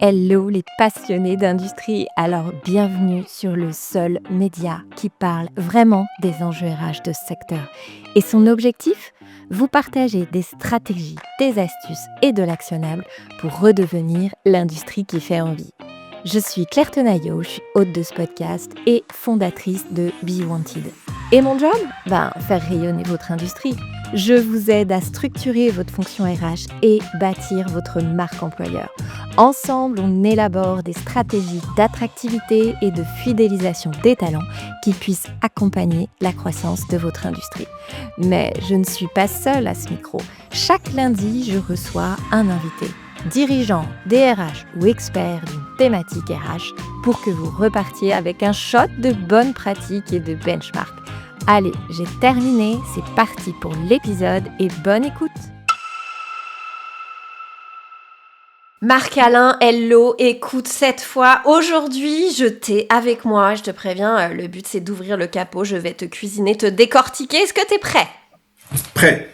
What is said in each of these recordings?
Hello les passionnés d'industrie, alors bienvenue sur le seul média qui parle vraiment des enjeux RH de ce secteur. Et son objectif? Vous partager des stratégies, des astuces et de l'actionnable pour redevenir l'industrie qui fait envie. Je suis Claire Tenaillot, je suis hôte de ce podcast et fondatrice de Be Wanted. Et mon job? Faire rayonner votre industrie. Je vous aide à structurer votre fonction RH et bâtir votre marque employeur. Ensemble, on élabore des stratégies d'attractivité et de fidélisation des talents qui puissent accompagner la croissance de votre industrie. Mais je ne suis pas seule à ce micro. Chaque lundi, je reçois un invité, dirigeant, DRH ou expert d'une thématique RH pour que vous repartiez avec un shot de bonnes pratiques et de benchmarks. Allez, j'ai terminé, c'est parti pour l'épisode et bonne écoute. Marc-Alain, hello, écoute, cette fois, aujourd'hui, je t'ai avec moi, je te préviens, le but c'est d'ouvrir le capot, je vais te cuisiner, te décortiquer, est-ce que t'es prêt? Prêt.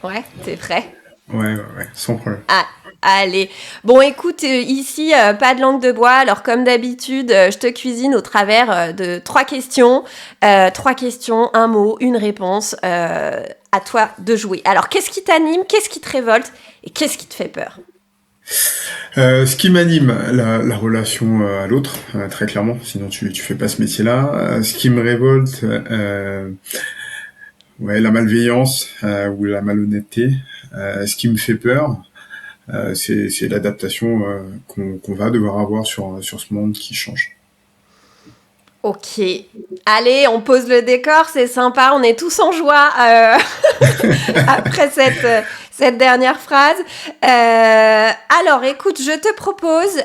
Ouais, t'es prêt? Ouais, sans problème. Ah, allez. Bon, écoute, ici, pas de langue de bois. Alors, comme d'habitude, je te cuisine au travers de 3 questions. 3 questions, un mot, une réponse. À toi de jouer. Alors, qu'est-ce qui t'anime? Qu'est-ce qui te révolte? Et qu'est-ce qui te fait peur? Ce qui m'anime, la relation à l'autre, très clairement. Sinon, tu fais pas ce métier-là. Ce qui me révolte, la malveillance ou la malhonnêteté. Ce qui me fait peur, c'est l'adaptation qu'on va devoir avoir sur ce monde qui change. Ok. Allez, on pose le décor, c'est sympa, on est tous en joie après cette dernière phrase. Alors, écoute, je te propose,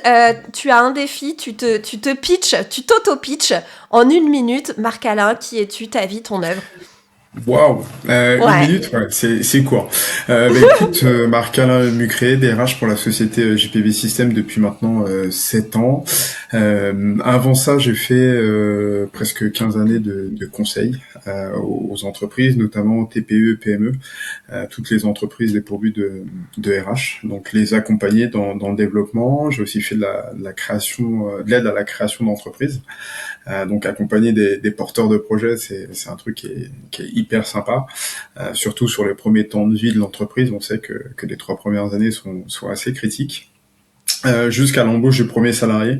tu as un défi, tu te pitches, tu t'auto-pitches en 1 minute. Marc-Alain, qui es-tu, ta vie, ton œuvre? Waouh, Ouais. 1 minute, ouais, c'est court. Écoute, Marc-Alain Mucré, DRH pour la société JPB System depuis maintenant 7 ans. Avant ça, j'ai fait presque 15 années de conseil aux entreprises, notamment TPE, PME, toutes les entreprises dépourvues de RH. Donc les accompagner dans le développement. J'ai aussi fait de la création, de l'aide à la création d'entreprises. Donc accompagner des porteurs de projets, c'est un truc qui est hyper sympa, surtout sur les premiers temps de vie de l'entreprise. On sait que les 3 premières années sont assez critiques. Jusqu'à l'embauche du premier salarié,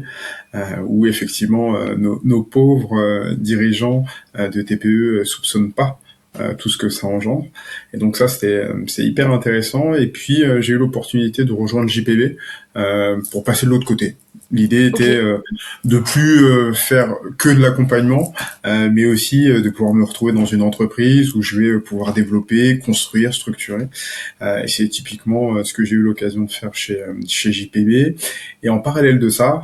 où effectivement nos pauvres dirigeants de TPE soupçonnent pas tout ce que ça engendre. Et donc ça, c'est hyper intéressant. Et puis j'ai eu l'opportunité de rejoindre JPB pour passer de l'autre côté. L'idée était de plus faire que de l'accompagnement, mais aussi de pouvoir me retrouver dans une entreprise où je vais pouvoir développer, construire, structurer. Et c'est typiquement ce que j'ai eu l'occasion de faire chez JPB. Et en parallèle de ça,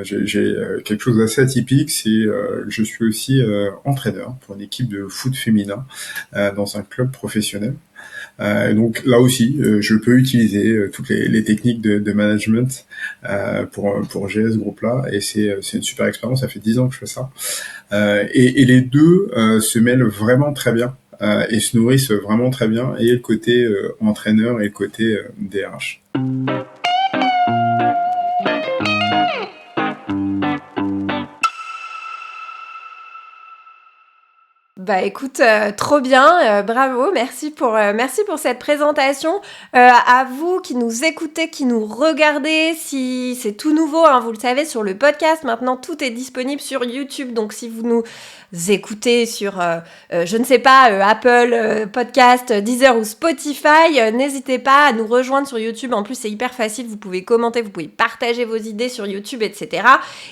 j'ai quelque chose d'assez atypique, c'est je suis aussi entraîneur pour une équipe de foot féminin dans un club professionnel. Donc là aussi, je peux utiliser toutes les techniques de management pour gérer ce groupe-là, et c'est une super expérience. Ça fait 10 ans que je fais ça, et les deux se mêlent vraiment très bien et se nourrissent vraiment très bien. Et le côté entraîneur et le côté DRH. Bah écoute, trop bien, bravo, merci pour cette présentation. À vous qui nous écoutez, qui nous regardez, si c'est tout nouveau, hein, vous le savez, sur le podcast, maintenant tout est disponible sur YouTube, donc si vous nous écoutez sur, je ne sais pas, Apple Podcast, Deezer ou Spotify, n'hésitez pas à nous rejoindre sur YouTube. En plus, c'est hyper facile, vous pouvez commenter, vous pouvez partager vos idées sur YouTube, etc.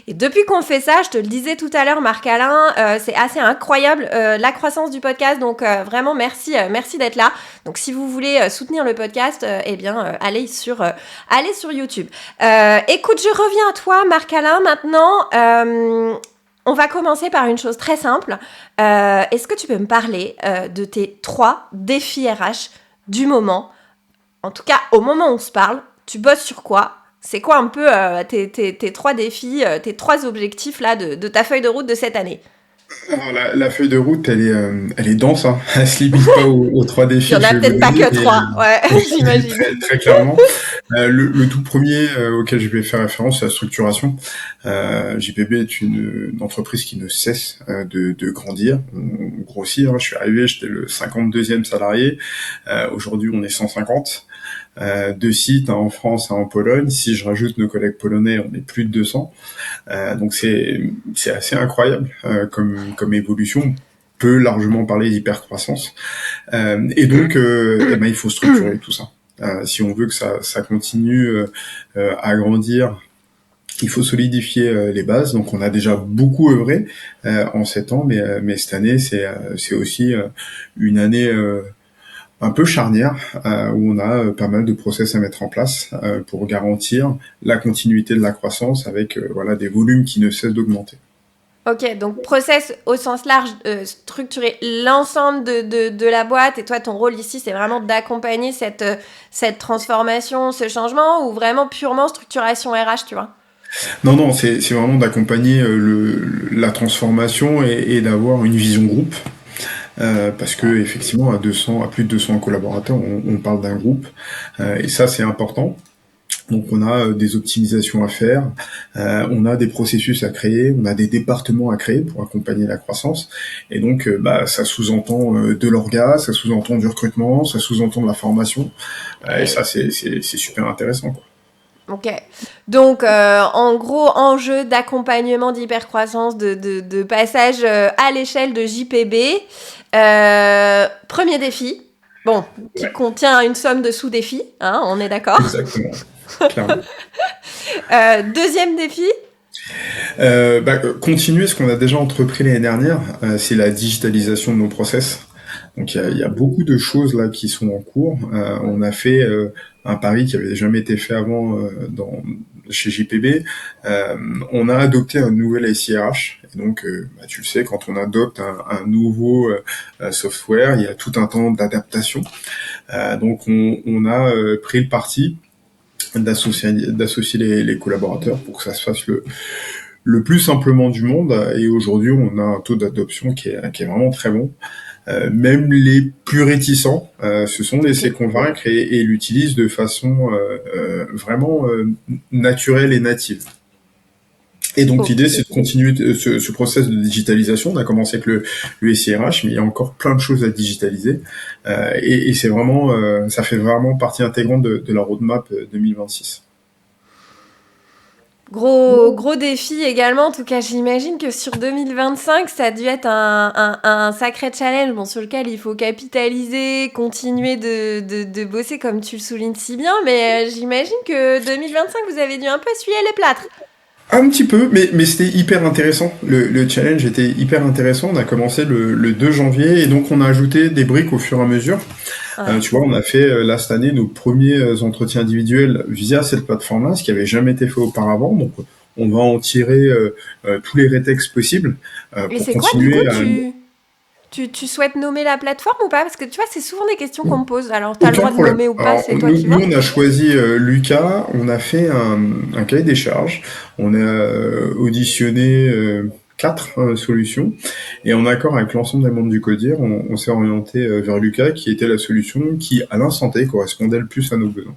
Et depuis qu'on fait ça, je te le disais tout à l'heure, Marc-Alain, c'est assez incroyable la croissance du podcast, donc vraiment merci d'être là. Donc si vous voulez soutenir le podcast, allez sur YouTube. Écoute, je reviens à toi, Marc-Alain, maintenant. On va commencer par une chose très simple. Est-ce que tu peux me parler de tes 3 défis RH du moment? En tout cas, au moment où on se parle, tu bosses sur quoi? C'est quoi un peu tes 3 défis, tes 3 objectifs là, de ta feuille de route de cette année? Alors, la feuille de route, elle est dense, hein. Elle se limite pas aux trois Il y défis en que a je vais vous peut-être pas donner, que mais 3, ouais, j'imagine. très clairement. Le tout premier auquel je vais faire référence, c'est la structuration. JPB est une entreprise qui ne cesse de grandir. On grossit, hein. Je suis arrivé, j'étais le 52e salarié. Aujourd'hui, on est 150. Deux sites, un en France, un en Pologne. Si je rajoute nos collègues polonais, on est plus de 200. Donc c'est assez incroyable comme évolution. On peut largement parler d'hypercroissance. Et donc, eh ben, il faut structurer tout ça. Si on veut que ça continue à grandir, il faut solidifier les bases. Donc, on a déjà beaucoup œuvré en 7 ans, mais cette année, c'est aussi une année un peu charnière où on a pas mal de process à mettre en place pour garantir la continuité de la croissance avec voilà des volumes qui ne cessent d'augmenter. Ok, donc process au sens large, structurer l'ensemble de la boîte, et toi ton rôle ici c'est vraiment d'accompagner cette transformation, ce changement, ou vraiment purement structuration RH, tu vois? Non, non, c'est vraiment d'accompagner la transformation et d'avoir une vision groupe. Parce que effectivement, à plus de 200 collaborateurs, on parle d'un groupe, et ça c'est important. Donc on a des optimisations à faire, on a des processus à créer, on a des départements à créer pour accompagner la croissance. Et donc bah, ça sous-entend de l'orga, ça sous-entend du recrutement, ça sous-entend de la formation. Et ça c'est super intéressant, quoi. Ok. Donc, en gros, enjeu d'accompagnement d'hypercroissance, de passage à l'échelle de JPB. Premier défi, bon, qui Ouais, contient une somme de sous-défis, hein, on est d'accord. exactement, clairement. Deuxième défi. Continuer ce qu'on a déjà entrepris l'année dernière, c'est la digitalisation de nos process. Donc il y a beaucoup de choses là qui sont en cours. On a fait un pari qui avait jamais été fait avant chez JPB. Euh, on a adopté un nouvel SIRH. Et donc, bah, tu le sais, quand on adopte un nouveau software, il y a tout un temps d'adaptation. Donc on a pris le parti d'associer les collaborateurs pour que ça se fasse le plus simplement du monde. Et aujourd'hui, on a un taux d'adoption qui est vraiment très bon. Même les plus réticents se sont laissés Ok. convaincre et l'utilisent de façon vraiment naturelle et native. Et donc Ok. l'idée, c'est de continuer ce process de digitalisation. On a commencé avec le SIRH, mais il y a encore plein de choses à digitaliser. Et c'est vraiment, ça fait vraiment partie intégrante de la roadmap 2026. Gros défi également. En tout cas, j'imagine que sur 2025, ça a dû être un sacré challenge, bon, sur lequel il faut capitaliser, continuer de bosser comme tu le soulignes si bien. Mais j'imagine que 2025, vous avez dû un peu essuyer les plâtres. Un petit peu, mais c'était hyper intéressant. Le challenge était hyper intéressant. On a commencé le 2 janvier et donc on a ajouté des briques au fur et à mesure. Ouais. Tu vois, on a fait là cette année nos premiers entretiens individuels via cette plateforme-là, ce qui avait jamais été fait auparavant. Donc, on va en tirer tous les rétextes possibles Et pour c'est quoi, du coup, continuer à... tu souhaites nommer la plateforme ou pas? Parce que tu vois, c'est souvent des questions qu'on me pose. Alors, t'as le Aucun droit de problème. nommer ou pas, Alors, c'est toi qui nous vois. on a choisi Lucas, on a fait un cahier des charges, on a auditionné quatre solutions, et en accord avec l'ensemble des membres du CODIR, on s'est orienté vers Lucas, qui était la solution qui, à l'instant T, correspondait le plus à nos besoins.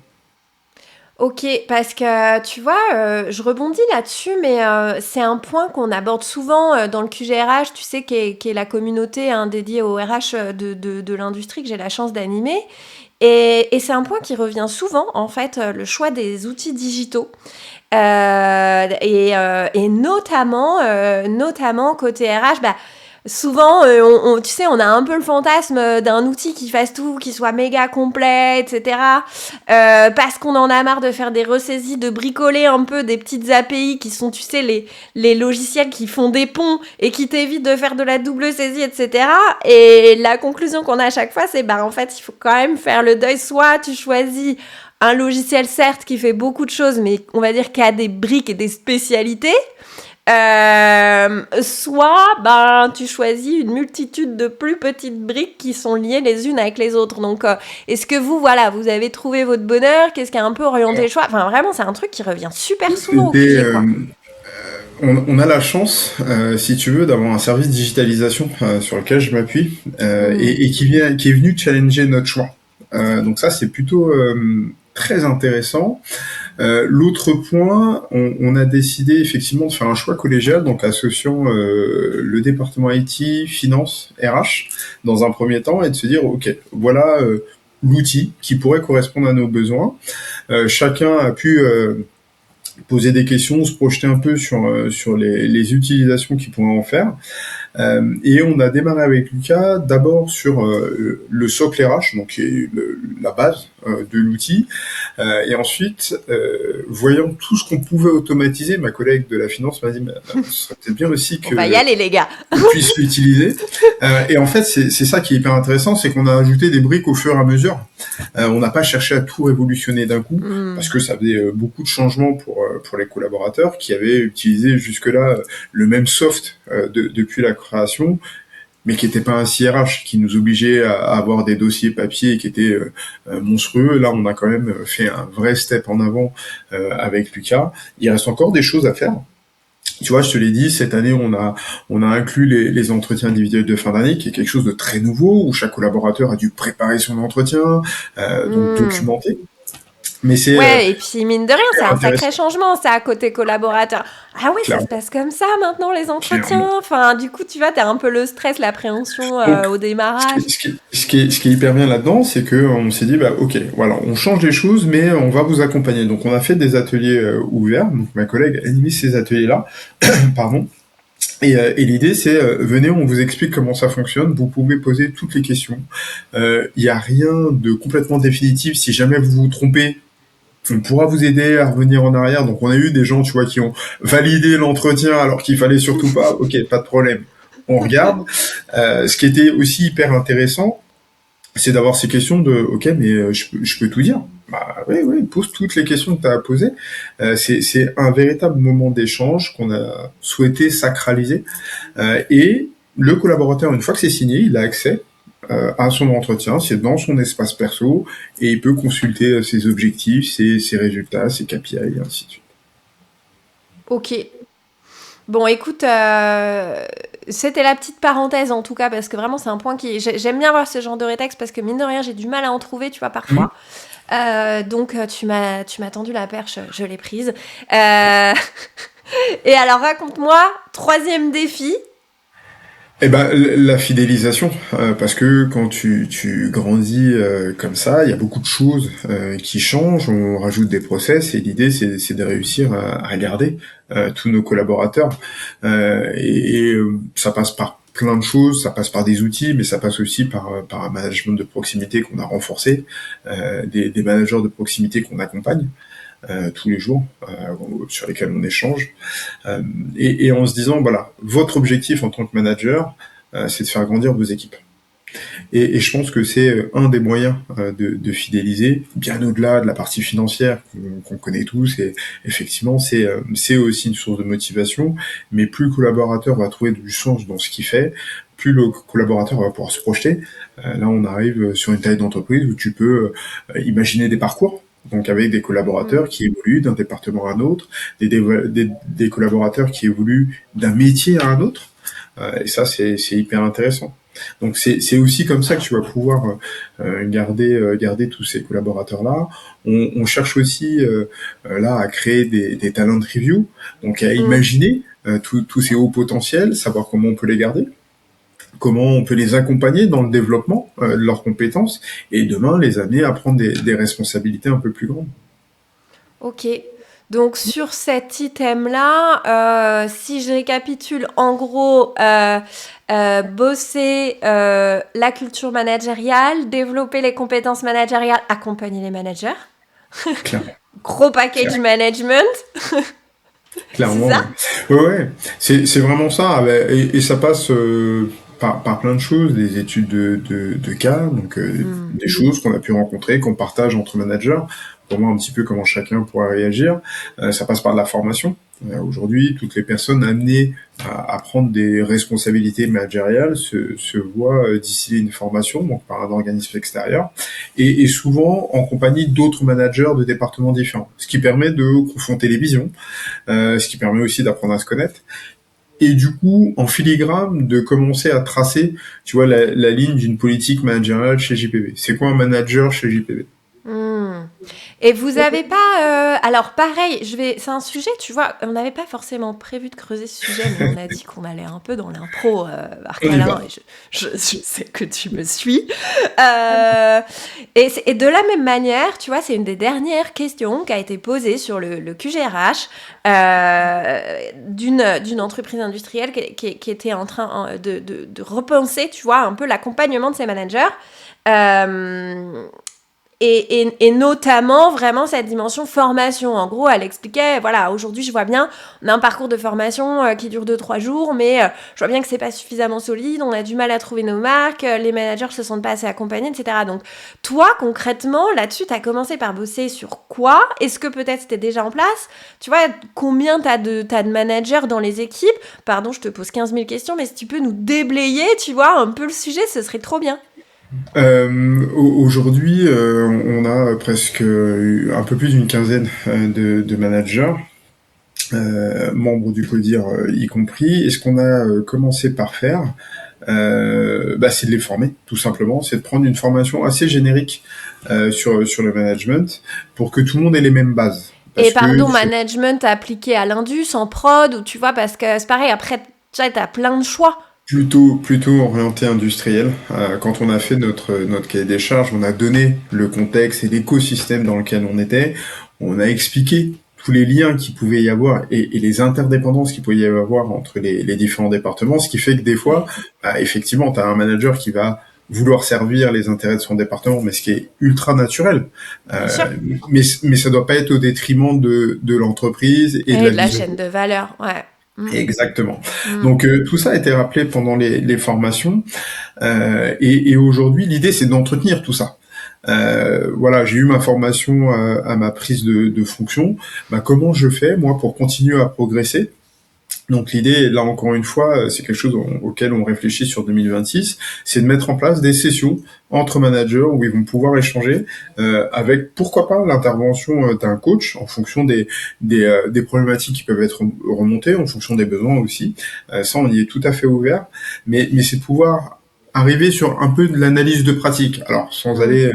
Ok, parce que tu vois, je rebondis là-dessus, mais c'est un point qu'on aborde souvent dans le QGRH, tu sais, qui est la communauté hein, dédiée au RH de l'industrie que j'ai la chance d'animer. Et c'est un point qui revient souvent, en fait, le choix des outils digitaux. Et notamment côté RH, bah, souvent, tu sais, on a un peu le fantasme d'un outil qui fasse tout, qui soit méga complet, etc. Parce qu'on en a marre de faire des ressaisies, de bricoler un peu des petites API qui sont, tu sais, les logiciels qui font des ponts et qui t'évitent de faire de la double saisie, etc. Et la conclusion qu'on a à chaque fois, c'est, bah, en fait, il faut quand même faire le deuil. Soit tu choisis un logiciel, certes, qui fait beaucoup de choses, mais on va dire qu'il y a des briques et des spécialités. Soit ben, tu choisis une multitude de plus petites briques qui sont liées les unes avec les autres. Donc, est-ce que vous, voilà, vous avez trouvé votre bonheur? Qu'est-ce qui a un peu orienté le choix? Enfin, vraiment, c'est un truc qui revient super souvent au C'était QG, quoi. on a la chance, si tu veux, d'avoir un service digitalisation sur lequel je m'appuie et qui est venu challenger notre choix. Donc ça, c'est plutôt très intéressant. L'autre point, on a décidé effectivement de faire un choix collégial, donc associant le département IT, finance, RH, dans un premier temps, et de se dire, ok, voilà l'outil qui pourrait correspondre à nos besoins. Chacun a pu poser des questions, se projeter un peu sur les utilisations qu'il pourrait en faire. Et on a démarré avec Lucas d'abord sur le socle RH, donc qui est la base de l'outil. Et ensuite, voyant tout ce qu'on pouvait automatiser, ma collègue de la finance m'a dit ce serait peut-être bien aussi On va y aller, les gars. qu'on puisse l'utiliser. Et en fait, c'est ça qui est hyper intéressant, c'est qu'on a ajouté des briques au fur et à mesure. On n'a pas cherché à tout révolutionner d'un coup, parce que ça faisait beaucoup de changements pour les collaborateurs qui avaient utilisé jusque-là le même soft depuis la création, mais qui n'était pas un CRH, qui nous obligeait à avoir des dossiers papier qui étaient monstrueux. Là, on a quand même fait un vrai step en avant avec Lucas. Il reste encore des choses à faire. Tu vois, je te l'ai dit, cette année, on a inclus les entretiens individuels de fin d'année, qui est quelque chose de très nouveau, où chaque collaborateur a dû préparer son entretien, donc documenter. Mais c'est Ouais, et puis mine de rien, c'est un intéressant. sacré changement, ça, à côté collaborateur. Ah oui, ça se Clairement, passe comme ça maintenant, les entretiens. clairement. Enfin, du coup, tu vois, t'as un peu le stress, l'appréhension Donc, au démarrage. ce qui est hyper bien là-dedans, c'est que on s'est dit, bah, ok, voilà, on change les choses, mais on va vous accompagner. Donc, on a fait des ateliers ouverts. Donc, ma collègue a animé ces ateliers-là, pardon. Et l'idée, c'est, venez, on vous explique comment ça fonctionne. Vous pouvez poser toutes les questions. Il n'y a rien de complètement définitif. Si jamais vous vous trompez, on pourra vous aider à revenir en arrière. Donc, on a eu des gens, tu vois, qui ont validé l'entretien alors qu'il fallait surtout pas. Ok, pas de problème. On regarde. Ce qui était aussi hyper intéressant, c'est d'avoir ces questions de, ok, mais je peux tout dire. Bah oui, oui, pose toutes les questions que tu as à poser. C'est un véritable moment d'échange qu'on a souhaité sacraliser. Et le collaborateur, une fois que c'est signé, il a accès à son entretien, c'est dans son espace perso, et il peut consulter ses objectifs, ses résultats, ses KPI, et ainsi de suite. Ok. Bon, écoute, c'était la petite parenthèse en tout cas, parce que vraiment, c'est un point qui. J'aime bien voir ce genre de rétexte parce que mine de rien, j'ai du mal à en trouver, tu vois, Mmh. parfois. Donc, tu m'as tendu la perche, je l'ai prise. Euh, Et alors, raconte-moi, troisième défi. Eh ben, la fidélisation, parce que quand tu grandis comme ça, il y a beaucoup de choses qui changent, on rajoute des process, et l'idée c'est de réussir à garder tous nos collaborateurs. Ça passe par plein de choses, ça passe par des outils, mais ça passe aussi par un management de proximité qu'on a renforcé, des managers de proximité qu'on accompagne tous les jours, sur lesquels on échange. Et en se disant, voilà, votre objectif en tant que manager, c'est de faire grandir vos équipes. Et je pense que c'est un des moyens de fidéliser, bien au-delà de la partie financière qu'on connaît tous. Et effectivement, c'est aussi une source de motivation. Mais plus le collaborateur va trouver du sens dans ce qu'il fait, plus le collaborateur va pouvoir se projeter. Là, on arrive sur une taille d'entreprise où tu peux imaginer des parcours. Donc avec des collaborateurs qui évoluent d'un département à un autre, des collaborateurs qui évoluent d'un métier à un autre. Et ça, c'est hyper intéressant. Donc c'est aussi comme ça que tu vas pouvoir garder tous ces collaborateurs-là. On cherche aussi là à créer des talent review, donc à Mm. imaginer tous ces hauts potentiels, savoir comment on peut les garder, comment on peut les accompagner dans le développement de leurs compétences, et demain les amener à prendre des responsabilités un peu plus grandes. Ok. Donc sur cet item-là, si je récapitule, en gros, bosser la culture managériale, développer les compétences managériales, accompagner les managers, Clairement. gros package management, c'est Clairement, ça? ouais. Ouais, ouais. C'est vraiment ça. Ah ben, et ça passe par plein de choses, des études de cas, donc Mm. des choses qu'on a pu rencontrer, qu'on partage entre managers, pour voir un petit peu comment chacun pourrait réagir. Ça passe par de la formation. Aujourd'hui, toutes les personnes amenées à prendre des responsabilités managériales se voient distiller une formation, donc par un organisme extérieur, et souvent en compagnie d'autres managers de départements différents, ce qui permet de confronter les visions, ce qui permet aussi d'apprendre à se connaître, et du coup, en filigrane, de commencer à tracer, tu vois, la ligne d'une politique managériale chez JPB. C'est quoi un manager chez JPB? Hmm. Et vous avez pas... alors pareil, c'est un sujet, tu vois, on n'avait pas forcément prévu de creuser ce sujet, mais on a dit qu'on allait un peu dans l'impro, On y Marc-Alain, va. et je sais que tu me suis. Et de la même manière, tu vois, c'est une des dernières questions qui a été posée sur le QGRH d'une entreprise industrielle qui était en train de repenser, tu vois, un peu l'accompagnement de ses managers. Euh, et notamment vraiment cette dimension formation. En gros, elle expliquait, voilà, aujourd'hui je vois bien, on a un parcours de formation qui dure 2-3 jours, mais je vois bien que c'est pas suffisamment solide, on a du mal à trouver nos marques, les managers se sentent pas assez accompagnés, etc. Donc toi, concrètement, là-dessus, t'as commencé par bosser sur quoi? Est-ce que peut-être c'était déjà en place? Tu vois, combien t'as de managers dans les équipes? Pardon, je te pose 15 000 questions, mais si tu peux nous déblayer, tu vois, un peu le sujet, ce serait trop bien. Aujourd'hui, on a presque un peu plus d'une quinzaine de managers, membres du CODIR y compris. Et ce qu'on a commencé par faire, c'est de les former, tout simplement. C'est de prendre une formation assez générique sur le management pour que tout le monde ait les mêmes bases. Et Parce que pardon, management appliqué à l'indus, en prod, ou tu vois, parce que c'est pareil, après, tu vois, t'as plein de choix. plutôt orienté industriel. Quand on a fait notre cahier des charges, on a donné le contexte et l'écosystème dans lequel on était. On a expliqué tous les liens qu'il pouvait y avoir et les interdépendances qu'il pouvait y avoir entre les différents départements, ce qui fait que des fois, effectivement, tu as un manager qui va vouloir servir les intérêts de son département, mais ce qui est ultra naturel. Bien sûr. Mais ça doit pas être au détriment de l'entreprise et de Et la de la vision. chaîne de valeur, ouais. Mm, Exactement. mm. Donc tout ça a été rappelé pendant les formations et aujourd'hui l'idée c'est d'entretenir tout ça. Voilà, j'ai eu ma formation à ma prise de fonction. Comment je fais moi pour continuer à progresser? Donc l'idée, là encore une fois, c'est quelque chose auquel on réfléchit sur 2026, c'est de mettre en place des sessions entre managers où ils vont pouvoir échanger avec, pourquoi pas, l'intervention d'un coach en fonction des problématiques qui peuvent être remontées, en fonction des besoins aussi. Ça, on y est tout à fait ouvert, mais c'est de pouvoir arriver sur un peu de l'analyse de pratique. Alors, sans Mm. aller,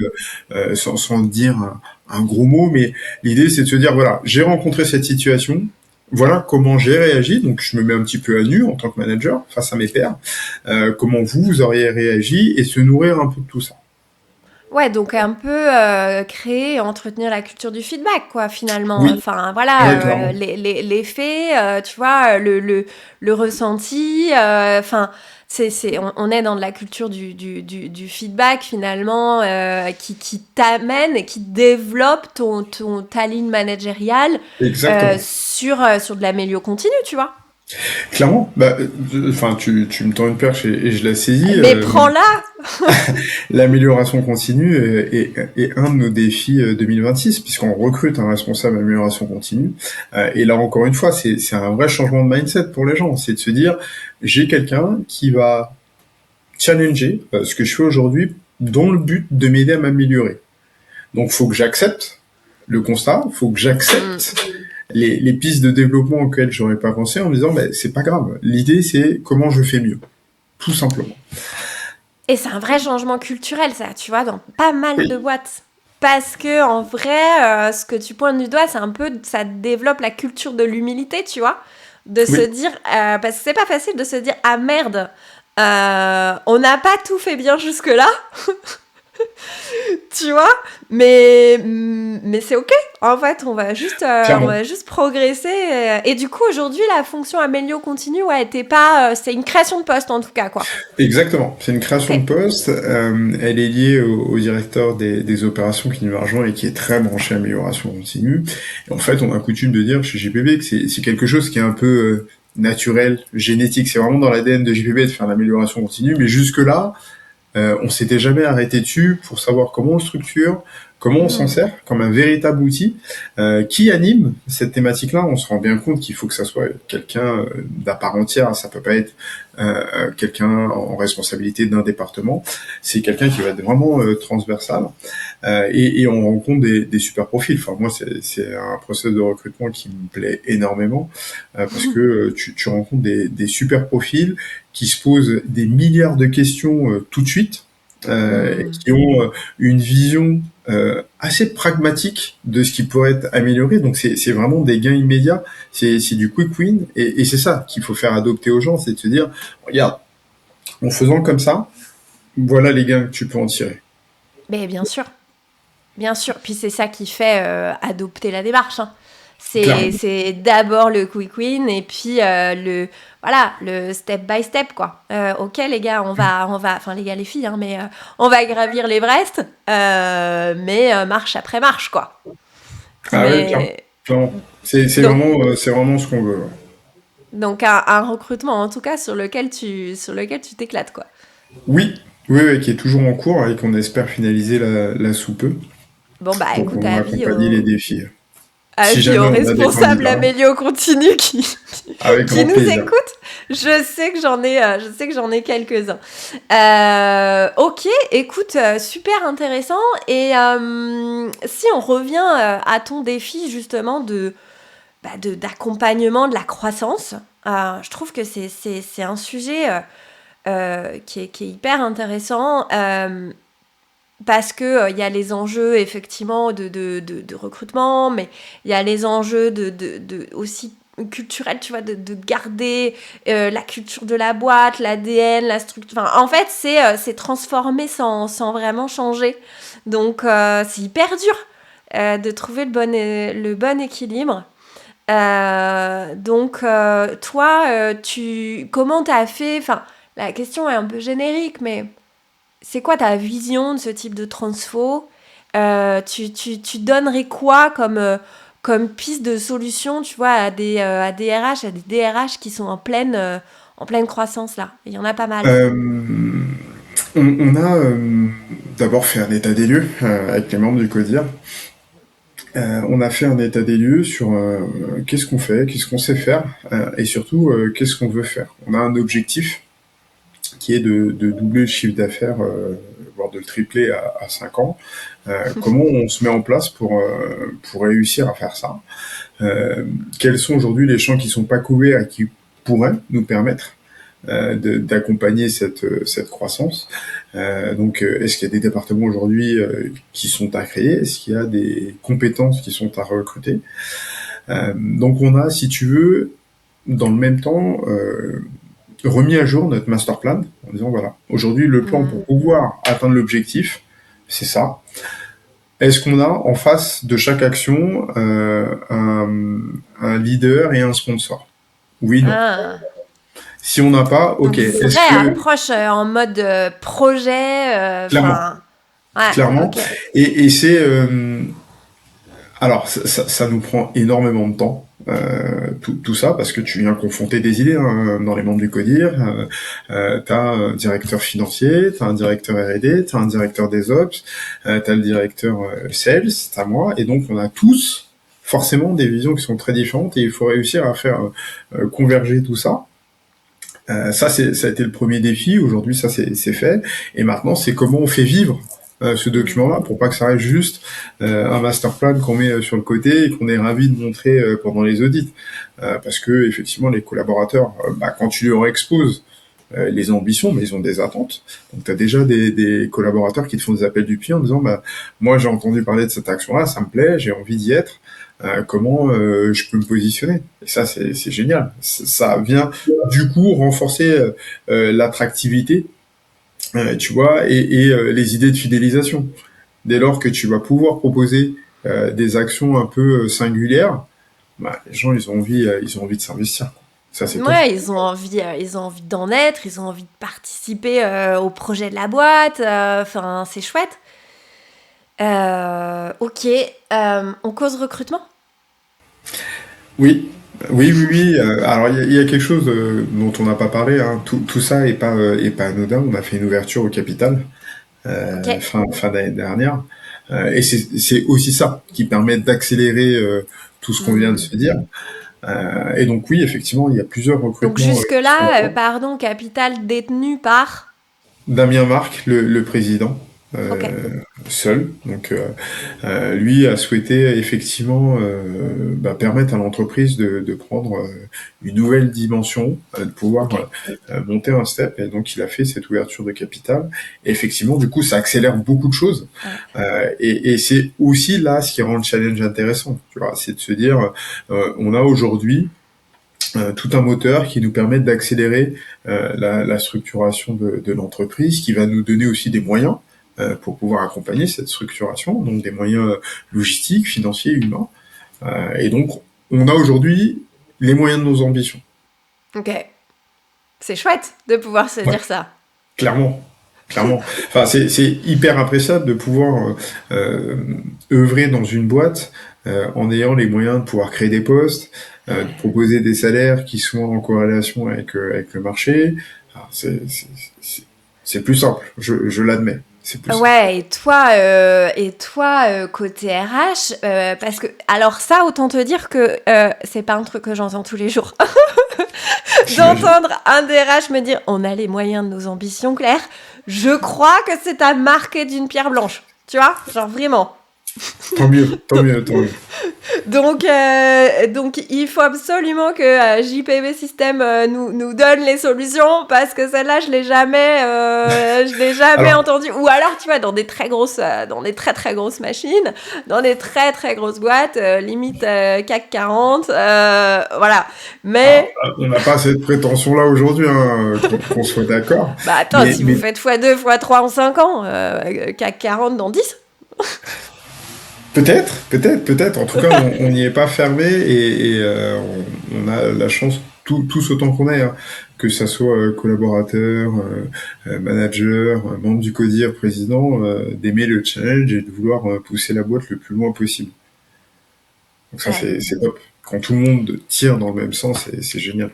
sans dire un gros mot, mais l'idée, c'est de se dire, voilà, j'ai rencontré cette situation, voilà comment j'ai réagi, donc je me mets un petit peu à nu en tant que manager face à mes pairs, comment vous auriez réagi et se nourrir un peu de tout ça. Ouais, donc un peu créer et entretenir la culture du feedback, quoi, finalement. Oui, Enfin, ouais, voilà, clairement. les faits, tu vois, le ressenti. Enfin, on est dans de la culture du feedback, finalement, qui t'amène et qui développe ta ligne managériale Exactement. sur de l'amélioration continue, tu vois. Clairement, enfin, tu me tends une perche et je la saisis. Mais prends-la. L'amélioration continue est un de nos défis 2026, puisqu'on recrute un responsable amélioration continue. Et là, encore une fois, c'est un vrai changement de mindset pour les gens. C'est de se dire, j'ai quelqu'un qui va challenger ce que je fais aujourd'hui dans le but de m'aider à m'améliorer. Donc, faut que j'accepte le constat, faut que Mm. j'accepte les pistes de développement auxquelles j'aurais pas pensé en me disant, c'est pas grave. L'idée, c'est comment je fais mieux. Tout simplement. Et c'est un vrai changement culturel, ça, tu vois, dans pas mal de Oui. boîtes. Parce que, en vrai, ce que tu pointes du doigt, c'est un peu, ça développe la culture de l'humilité, tu vois. De se Oui. dire, parce que c'est pas facile de se dire, ah merde, on n'a pas tout fait bien jusque-là, tu vois, mais c'est ok. En fait, on Clairement. va juste progresser. Et du coup, aujourd'hui, la fonction Amélio continue, ouais, t'es pas, c'est une création de poste en tout cas, quoi. Exactement. C'est une Ok. création de poste. Elle est liée au directeur des opérations qui nous rejoint et qui est très branché amélioration continue. Et en fait, on a coutume de dire chez JPB que c'est quelque chose qui est un peu naturel, génétique. C'est vraiment dans l'ADN de JPB de faire l'amélioration continue. Mais jusque-là, on s'était jamais arrêté dessus pour savoir comment on le structure, comment on s'en Mhm. sert comme un véritable outil qui anime cette thématique-là. On se rend bien compte qu'il faut que ça soit quelqu'un d'à part entière, ça peut pas être quelqu'un en responsabilité d'un département, c'est quelqu'un qui va être vraiment transversal et on rencontre des super profils. Enfin, moi, c'est un process de recrutement qui me plaît énormément parce que tu rencontres des super profils qui se posent des milliards de questions tout de suite et Mhm. qui ont une vision assez pragmatique de ce qui pourrait être amélioré. Donc c'est vraiment des gains immédiats, c'est du quick win et c'est ça qu'il faut faire adopter aux gens, c'est de se dire regarde, en faisant comme ça, voilà les gains que tu peux en tirer. Mais bien sûr. Bien sûr, puis c'est ça qui fait adopter la démarche, hein. Clairement. C'est d'abord le quick win et puis le step by step quoi. Ok les gars, enfin les gars les filles, hein, mais on va gravir l'Everest, mais marche après marche quoi. Ah ouais, clairement. Mais Clairement. donc C'est vraiment ce qu'on veut. Ouais. donc un recrutement en tout cas sur lequel tu t'éclates quoi. Oui, oui, oui, qui est toujours en cours et qu'on espère finaliser là sous peu Bon bah pour écoute, pouvoir accompagner les défis. Si avis jamais aux on a des responsables candidats, Amélio continu avec qui grand nous plaisir. écoutent. Je sais que j'en ai quelques-uns. Ok, écoute, super intéressant. Et si on revient à ton défi justement d'accompagnement de la croissance, je trouve que c'est un sujet qui est hyper intéressant. Parce que il y a les enjeux effectivement de recrutement, mais il y a les enjeux aussi culturels, tu vois, de garder la culture de la boîte, l'ADN, la structure. Enfin, en fait, c'est transformer sans vraiment changer. Donc, c'est hyper dur de trouver le bon équilibre. Toi, comment t'as fait? Enfin, la question est un peu générique, mais c'est quoi ta vision de ce type de transfo? Tu donnerais quoi comme piste de solution, tu vois, à des RH, à des DRH qui sont en pleine croissance là? Il y en a pas mal. Euh, on a d'abord fait un état des lieux avec les membres du CODIR. On a fait un état des lieux sur qu'est-ce qu'on fait, qu'est-ce qu'on sait faire et surtout qu'est-ce qu'on veut faire. On a un objectif qui est de doubler le chiffre d'affaires, voire de le tripler à 5 ans. Comment on se met en place pour réussir à faire ça? euh, Quels sont aujourd'hui les champs qui sont pas couverts et qui pourraient nous permettre d'accompagner cette croissance. Est-ce qu'il y a des départements aujourd'hui qui sont à créer? Est-ce qu'il y a des compétences qui sont à recruter? Donc, on a, si tu veux, dans le même temps, remis à jour notre master plan en disant voilà, aujourd'hui, le plan pour Hmm. pouvoir atteindre l'objectif, c'est ça. Est-ce qu'on a en face de chaque action un leader et un sponsor? Oui, non. Ah. Si on n'a pas, ok. Donc Est-ce vraie que approche en mode projet, clairement, enfin ouais, clairement, ok. et c'est alors ça nous prend énormément de temps. Tout ça parce que tu viens confronter des idées hein, dans les membres du CODIR. T'as un directeur financier, t'as un directeur R&D, t'as un directeur des ops, t'as le directeur sales, t'as moi, et donc on a tous forcément des visions qui sont très différentes et il faut réussir à faire converger tout ça. Ça a été le premier défi. Aujourd'hui, ça c'est fait. Et maintenant, c'est comment on fait vivre ce Hmm. document-là pour pas que ça reste juste un master plan qu'on met sur le côté et qu'on est ravi de montrer pendant les audits. Parce que effectivement, les collaborateurs, quand tu leur exposes les ambitions, mais ils ont des attentes. Donc, tu as déjà des collaborateurs qui te font des appels du pied en disant, moi, j'ai entendu parler de cette action-là, ça me plaît, j'ai envie d'y être. Comment je peux me positionner? Et ça, c'est génial. Ça vient du coup renforcer l'attractivité, tu vois, et les idées de fidélisation. Dès lors que tu vas pouvoir proposer des actions un peu singulières, les gens ils ont envie de s'investir. Ça c'est top. Ouais, ils ont envie d'en être, ils ont envie de participer au projet de la boîte. Enfin, c'est chouette. Ok, on cause recrutement? Oui, oui, oui, oui. Alors il y a quelque chose dont on n'a pas parlé. Hein. Tout ça est pas anodin. On a fait une ouverture au capital Ok. fin d'année dernière. Et c'est aussi ça qui permet d'accélérer tout ce qu'on vient de se dire. Et donc oui, effectivement, il y a plusieurs Donc recrutements qui sont en jusque-là, cours. pardon, capital détenu par... Damien Marc, le président, Ok. seul. Donc, lui a souhaité effectivement permettre à l'entreprise de prendre une nouvelle dimension, de pouvoir Ok. monter un step. Et donc, il a fait cette ouverture de capital. Et effectivement, du coup, ça accélère beaucoup de choses. Ouais. Et c'est aussi là ce qui rend le challenge intéressant. Tu vois, c'est de se dire, on a aujourd'hui tout un moteur qui nous permet d'accélérer la structuration de l'entreprise, qui va nous donner aussi des moyens pour pouvoir accompagner cette structuration, donc des moyens logistiques, financiers, humains. Et donc, on a aujourd'hui les moyens de nos ambitions. Ok. C'est chouette de pouvoir se Ouais, dire ça. clairement. Clairement. Enfin, c'est hyper appréciable de pouvoir œuvrer dans une boîte en ayant les moyens de pouvoir créer des postes, de proposer des salaires qui sont en corrélation avec le marché. Alors, c'est plus simple, je l'admets. C'est plus simple. Ouais, et toi côté RH, parce que, alors ça, autant te dire que c'est pas un truc que j'entends tous les jours. J'imagine. D'entendre un DRH me dire on a les moyens de nos ambitions claires, je crois que c'est à marquer d'une pierre blanche. Tu vois? Genre vraiment. Tant mieux, tant mieux, tant mieux. Donc, il faut absolument que JPB System nous donne les solutions parce que celle-là, je l'ai jamais Alors, entendue. Ou alors, tu vois, dans des très grosses, dans des très très grosses machines, dans des très très grosses boîtes, limite CAC 40, voilà. alors, Mais on n'a pas cette prétention-là aujourd'hui, hein, qu'on soit d'accord. bah attends, Mais, si vous mais faites x2, x3 en 5 ans, CAC 40 dans 10. peut-être. En tout cas, on n'y est pas fermé et on a la chance, tous autant qu'on est, hein, que ça soit collaborateur, manager, membre du CODIR, président, d'aimer le challenge et de vouloir pousser la boîte le plus loin possible. Donc ça, Ouais. c'est top. Quand tout le monde tire dans le même sens, c'est génial.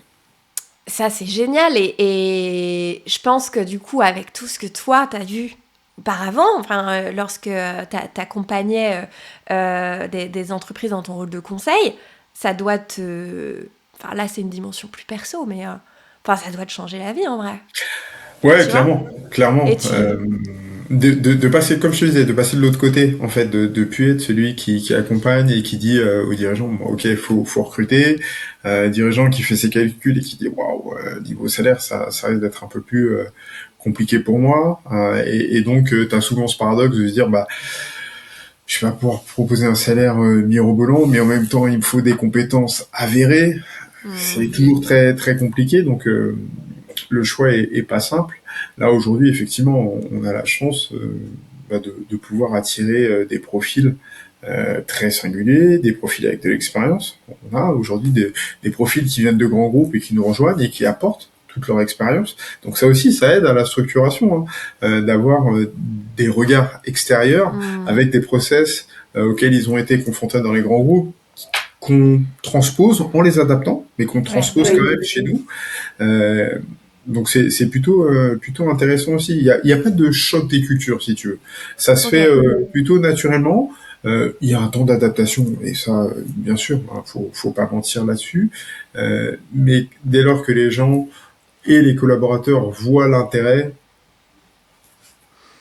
Ça, c'est génial. Et je pense que du coup, avec tout ce que toi, t'as vu auparavant, enfin, lorsque t'accompagnais des entreprises dans ton rôle de conseil, ça doit te... Enfin, là, c'est une dimension plus perso, mais... Enfin, ça doit te changer la vie, en vrai. Ouais, Tu vois? clairement, Et clairement. tu... De passer, comme je te disais, de passer de l'autre côté, en fait, de plus être celui qui accompagne et qui dit aux dirigeants, bon, ok, faut recruter, dirigeant qui fait ses calculs et qui dit, waouh, niveau salaire, ça risque d'être un peu plus compliqué pour moi. Et donc, tu as souvent ce paradoxe de se dire, bah, je vais pas pouvoir proposer un salaire mirobolant, mais en même temps, il me faut des compétences avérées. Hmm. C'est toujours très très compliqué, donc le choix est pas simple. Là aujourd'hui, effectivement, on a la chance de pouvoir attirer des profils très singuliers, des profils avec de l'expérience. On a aujourd'hui des profils qui viennent de grands groupes et qui nous rejoignent et qui apportent toute leur expérience. Donc ça aussi, ça aide à la structuration, hein, d'avoir des regards extérieurs Hmm. avec des process auxquels ils ont été confrontés dans les grands groupes qu'on transpose en les adaptant, mais qu'on Ouais. transpose quand même chez nous. Euh, donc c'est plutôt intéressant aussi. Il y a pas de choc des cultures si tu veux. Ça se Ok. fait plutôt naturellement. Il y a un temps d'adaptation et ça bien sûr, hein, faut pas mentir là-dessus. Mais dès lors que les gens et les collaborateurs voient l'intérêt,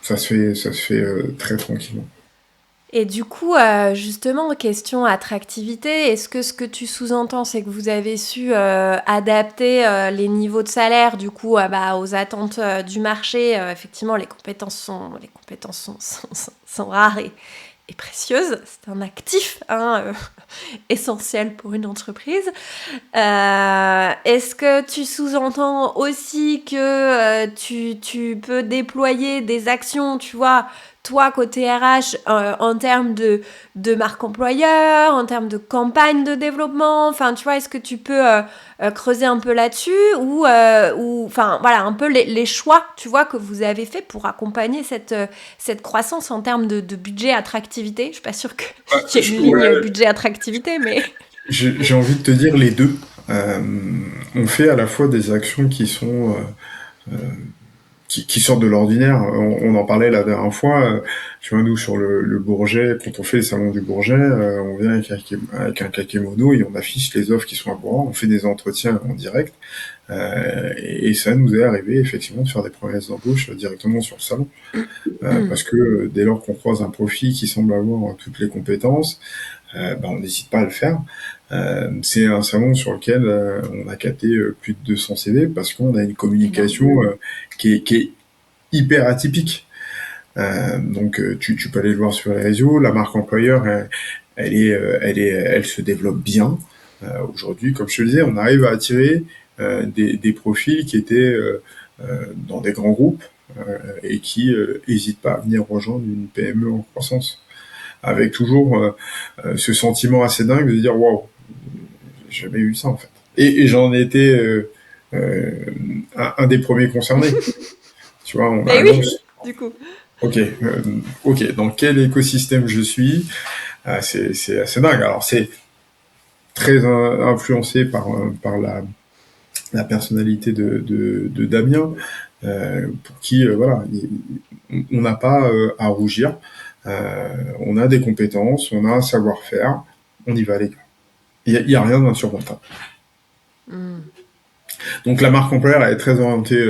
ça se fait très tranquillement. Et du coup, justement, question attractivité, est-ce que ce que tu sous-entends, c'est que vous avez su adapter les niveaux de salaire, du coup, aux attentes du marché. Effectivement, les compétences sont rares et précieuses. C'est un actif, hein, essentiel pour une entreprise. Est-ce que tu sous-entends aussi que tu peux déployer des actions, tu vois, toi, côté RH, en termes de marque employeur, en termes de campagne de développement, enfin, tu vois, est-ce que tu peux creuser un peu là-dessus ou enfin, voilà, un peu les choix, tu vois, que vous avez fait pour accompagner cette croissance en termes de budget attractivité. Je suis pas sûre qu'il y ait une ligne Ouais, budget attractivité, mais... j'ai envie de te dire les deux. On fait à la fois des actions qui sont qui sortent de l'ordinaire. On en parlait la dernière fois. Tu vois, nous sur le Bourget, quand on fait les salons du Bourget, on vient avec un kakémono et on affiche les offres qui sont à voir. On fait des entretiens en direct. Et ça nous est arrivé effectivement de faire des promesses d'embauche directement sur le salon. Parce que dès lors qu'on croise un profil qui semble avoir toutes les compétences, on n'hésite pas à le faire. C'est un salon sur lequel on a capté plus de 200 CV parce qu'on a une communication qui est hyper atypique. Donc tu peux aller le voir sur les réseaux. La marque employeur, elle se développe bien. Aujourd'hui, comme je te le disais, on arrive à attirer des profils qui étaient dans des grands groupes et qui n'hésitent pas à venir rejoindre une PME en croissance. Avec toujours ce sentiment assez dingue de dire waouh, j'ai jamais eu ça en fait. Et j'en ai été un des premiers concernés. Tu vois, on Mais oui, du coup. Ok, dans quel écosystème je suis? C'est assez dingue. Alors c'est très influencé par la personnalité de Damien, pour qui voilà, on n'a pas à rougir. On a des compétences, on a un savoir-faire, on y va les gars. Il y a rien d'insurmontable. Donc la marque employeur elle est très orientée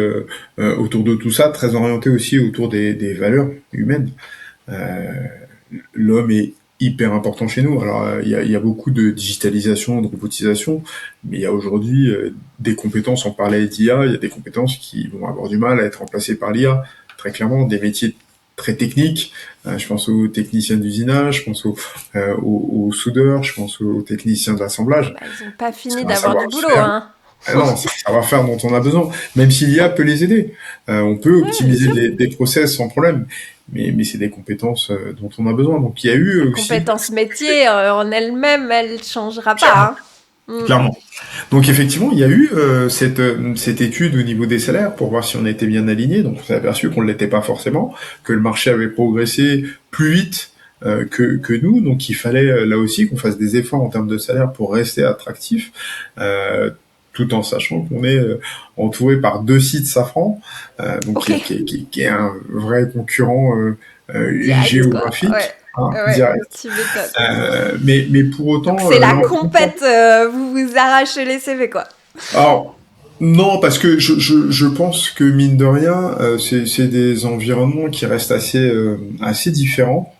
autour de tout ça, très orientée aussi autour des valeurs humaines. L'homme est hyper important chez nous. Alors il y a beaucoup de digitalisation, de robotisation, mais il y a aujourd'hui des compétences, on parlait d'IA, il y a des compétences qui vont avoir du mal à être remplacées par l'IA, très clairement, des métiers très techniques. Je pense aux techniciens d'usinage, je pense aux soudeurs, je pense aux techniciens de l'assemblage. Ils n'ont pas fini C'est un d'avoir du boulot, savoir-faire. hein. Non, c'est un savoir-faire dont on a besoin. Même si l'IA peut les aider. On peut Ouais, bien optimiser sûr. des process sans problème. Mais c'est des compétences dont on a besoin. Donc il y a eu La aussi... compétence métier en elle-même, elle ne changera pas, hein. Clairement. Donc effectivement, il y a eu cette étude au niveau des salaires pour voir si on était bien aligné. Donc on s'est aperçu qu'on ne l'était pas forcément, que le marché avait progressé plus vite que nous. Donc il fallait là aussi qu'on fasse des efforts en termes de salaire pour rester attractif, tout en sachant qu'on est entouré par 2 sites Safran, donc Ok. qui est un vrai concurrent Direct, quoi. géographique, Ouais. hein, Ouais, direct. tu m'étonnes. Mais pour Donc autant, c'est la là, compète, vous vous arrachez les CV, quoi. alors, non, parce que je pense que mine de rien, c'est des environnements qui restent assez différents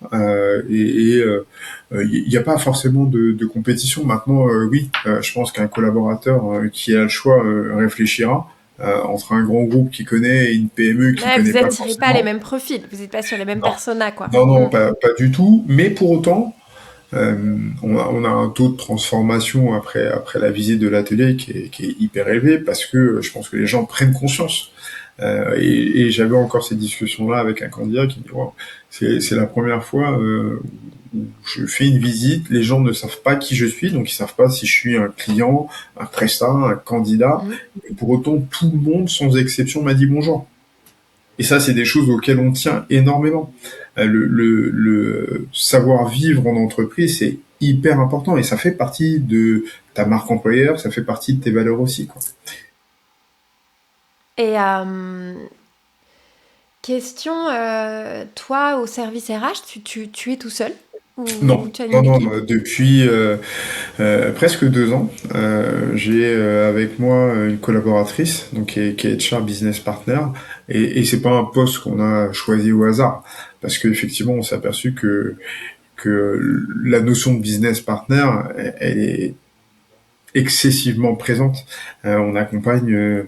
il n'y a pas forcément de compétition. Maintenant, oui, je pense qu'un collaborateur qui a le choix réfléchira entre un grand groupe qui connaît et une PME qui Ouais, vous connaît pas attirez pas les forcément. mêmes profils, vous n'êtes pas sur les mêmes Non, personas, quoi. non, pas du tout. Mais pour autant, on a un taux de transformation après la visite de l'atelier qui est hyper élevé parce que je pense que les gens prennent conscience. Et j'avais encore ces discussions-là avec un candidat qui me dit wow, c'est la première fois où je fais une visite, les gens ne savent pas qui je suis, donc ils savent pas si je suis un client, un prestat, un candidat. Et pour autant, tout le monde, sans exception, m'a dit bonjour. Et ça, c'est des choses auxquelles on tient énormément. Le savoir-vivre en entreprise, c'est hyper important et ça fait partie de ta marque employeur, ça fait partie de tes valeurs aussi, quoi. Et question, toi, au service RH, tu es tout seul ou Non, tu as une non, non, équipe? depuis presque 2 ans, j'ai avec moi une collaboratrice, donc qui est HR Business Partner, et c'est pas un poste qu'on a choisi au hasard, parce qu'effectivement, on s'est aperçu que la notion de business partner, elle est excessivement présente. On accompagne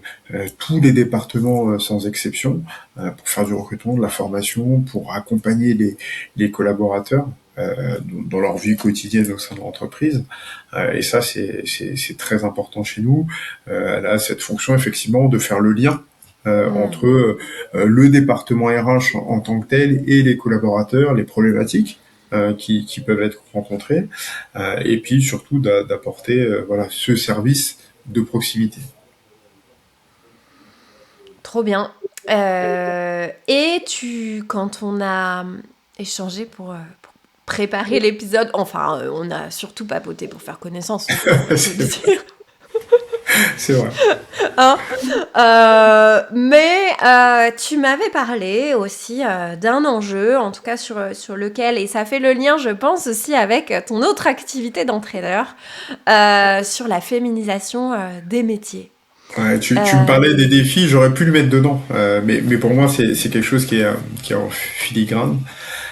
tous les départements sans exception pour faire du recrutement, de la formation, pour accompagner les collaborateurs dans leur vie quotidienne au sein de l'entreprise. Et ça, c'est très important chez nous. Elle a cette fonction effectivement de faire le lien entre le département RH en tant que tel et les collaborateurs, les problématiques qui peuvent être rencontrées, et puis surtout d'apporter voilà ce service de proximité. Trop bien. Et quand on a échangé pour préparer l'épisode, enfin, on a surtout papoté pour faire connaissance, faut le c'est dire. c'est vrai. Hein. Mais tu m'avais parlé aussi d'un enjeu, en tout cas sur lequel, et ça fait le lien, je pense, aussi avec ton autre activité d'entraîneur, sur la féminisation des métiers. Ouais, tu me Euh, parlais des défis, j'aurais pu le mettre dedans, mais pour moi c'est quelque chose qui est en filigrane.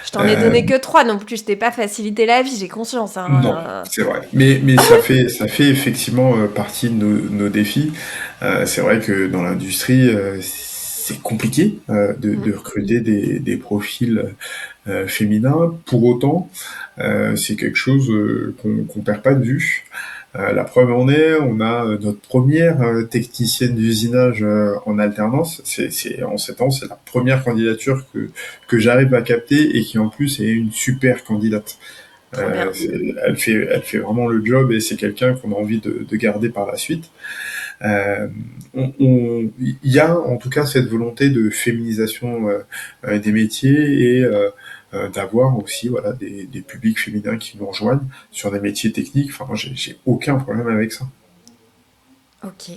je t'en ai Euh, donné que trois non plus, je t'ai pas facilité la vie, j'ai conscience. non, Hein. c'est vrai. Mais ça fait effectivement partie de nos défis. C'est vrai que dans l'industrie, c'est compliqué de Mm. recruter des profils féminins. Pour autant, c'est quelque chose qu'on perd pas de vue. La preuve en est, on a notre première technicienne d'usinage en alternance. En 7 ans, c'est la première candidature que j'arrive à capter et qui en plus est une super candidate. Trop bien. Elle fait vraiment le job et c'est quelqu'un qu'on a envie de garder par la suite. Euh, il y a en tout cas cette volonté de féminisation des métiers et d'avoir aussi voilà des publics féminins qui nous rejoignent sur des métiers techniques. Enfin, moi, j'ai aucun problème avec ça. Ok.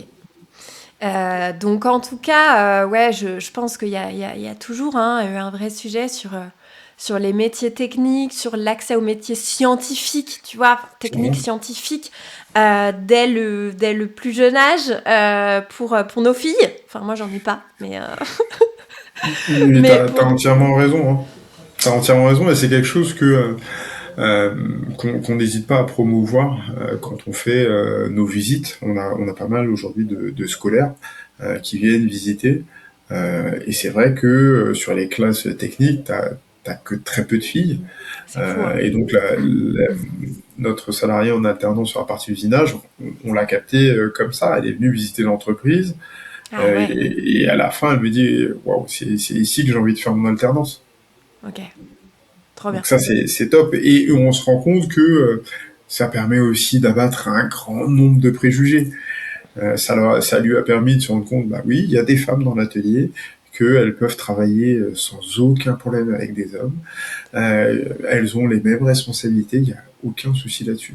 Donc en tout cas, ouais, je pense qu'il y a toujours hein, un vrai sujet sur les métiers techniques, sur l'accès aux métiers scientifiques, tu vois, techniques Clairement. scientifiques, dès le plus jeune âge, pour nos filles. Enfin, moi, j'en ai pas, mais, Mais mais t'as entièrement raison, hein. T'as entièrement raison, et c'est quelque chose qu'on n'hésite pas à promouvoir quand on fait nos visites. On a pas mal aujourd'hui de scolaires qui viennent visiter. Et c'est vrai que sur les classes techniques, t'as que très peu de filles. c'est fou, hein. Et donc notre salarié en alternance sur la partie usinage, on l'a capté comme ça. Elle est venue visiter l'entreprise Ah ouais, et à la fin, elle me dit, waouh, c'est ici que j'ai envie de faire mon alternance. ok, trop bien. Donc ça, c'est top. Et on se rend compte que ça permet aussi d'abattre un grand nombre de préjugés. Ça lui a permis de se rendre compte, bah oui, il y a des femmes dans l'atelier, qu'elles peuvent travailler sans aucun problème avec des hommes. Elles ont les mêmes responsabilités, il n'y a aucun souci là-dessus.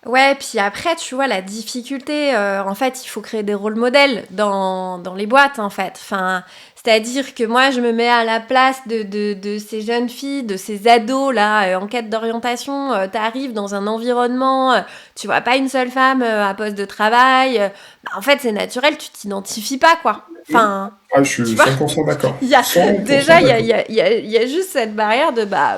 Ouais, puis après, tu vois, la difficulté, en fait, il faut créer des rôles modèles dans les boîtes, en fait. Enfin, c'est-à-dire que moi, je me mets à la place de ces jeunes filles, de ces ados, là, en quête d'orientation. T'arrives dans un environnement, tu vois pas une seule femme à poste de travail. Bah, en fait, c'est naturel, tu t'identifies pas, quoi. Enfin, Ah, je tu suis vois, 100% d'accord. il y a, 100% déjà, il y a, il d'accord. y, a, il y, a, il y a juste cette barrière de, bah,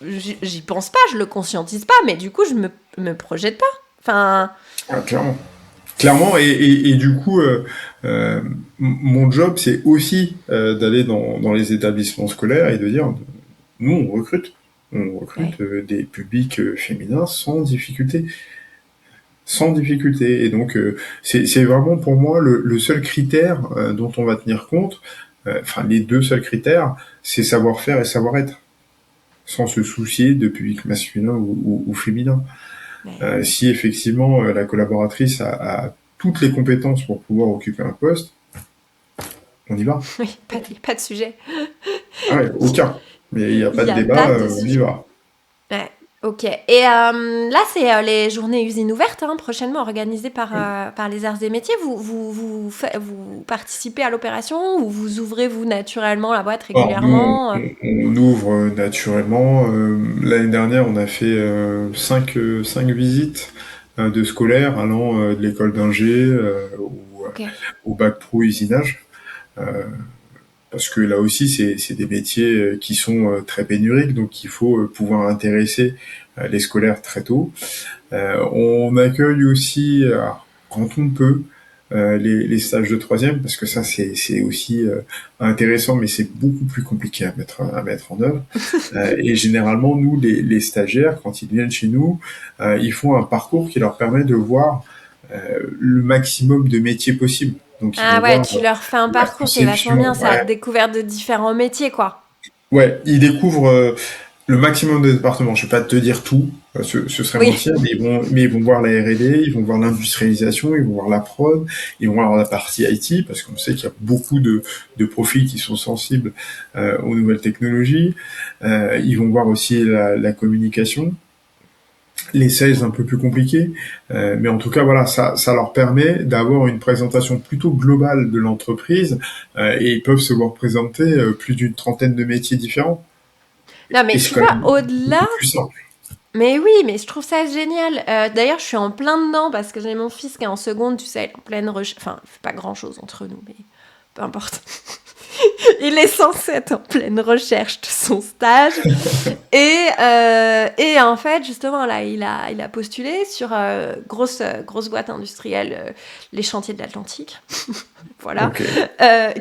j'y pense pas, je le conscientise pas, mais du coup, je me projette pas. Enfin, Ah, clairement. Clairement, et du coup, mon job, c'est aussi d'aller dans les établissements scolaires et de dire, nous, on recrute. On recrute ouais. des publics féminins sans difficulté. Sans difficulté. Et donc, c'est vraiment pour moi le seul critère dont on va tenir compte, enfin les deux seuls critères, c'est savoir-faire et savoir-être, sans se soucier de public masculin ou féminin. Ouais. Si effectivement la collaboratrice a toutes les compétences pour pouvoir occuper un poste, on y va. Oui, pas de sujet. Ah ouais, aucun. Mais il n'y a Il pas n'y de a débat, pas de on y sujet. va. Ouais, ok. Et là, c'est les journées usines ouvertes, hein, prochainement organisées par les arts et métiers. Vous participez à l'opération ou vous ouvrez, vous, naturellement la boîte Alors, nous, régulièrement on ouvre naturellement. L'année dernière, on a fait cinq visites de scolaires allant de l'école d'ingé Ok. au bac pro usinage. Euh, Parce que là aussi, c'est des métiers qui sont très pénuriques, donc il faut pouvoir intéresser les scolaires très tôt. On accueille aussi, alors, quand on peut, les stages de troisième, parce que ça, c'est aussi intéressant, mais c'est beaucoup plus compliqué à mettre en œuvre. Et généralement, nous, les stagiaires, quand ils viennent chez nous, ils font un parcours qui leur permet de voir le maximum de métiers possibles. Donc, ils vont Ah ouais, voir tu leur fais un la parcours, c'est vachement bien, conception, ça, ouais, découverte de différents métiers, quoi. ouais, ils découvrent le maximum de départements. Je vais pas te dire tout, ce serait Oui. mentir, mais ils vont voir la R&D, ils vont voir l'industrialisation, ils vont voir la prod, ils vont voir la partie IT, parce qu'on sait qu'il y a beaucoup de profils qui sont sensibles aux nouvelles technologies. Ils vont voir aussi la communication. les sales un peu plus compliqués, mais en tout cas voilà, ça leur permet d'avoir une présentation plutôt globale de l'entreprise et ils peuvent se voir présenter plus d'une trentaine de métiers différents. Non, Et mais c'est tu quand vois, même au-delà, beaucoup plus simple. mais oui, mais je trouve ça génial. D'ailleurs, je suis en plein dedans parce que j'ai mon fils qui est en seconde, tu sais, en pleine recherche. Enfin, il fait pas grand-chose entre nous, mais peu importe. Il est censé être en pleine recherche de son stage. Et en fait, justement, là, il a postulé sur grosse boîte industrielle, les chantiers de l'Atlantique. Voilà. Ok.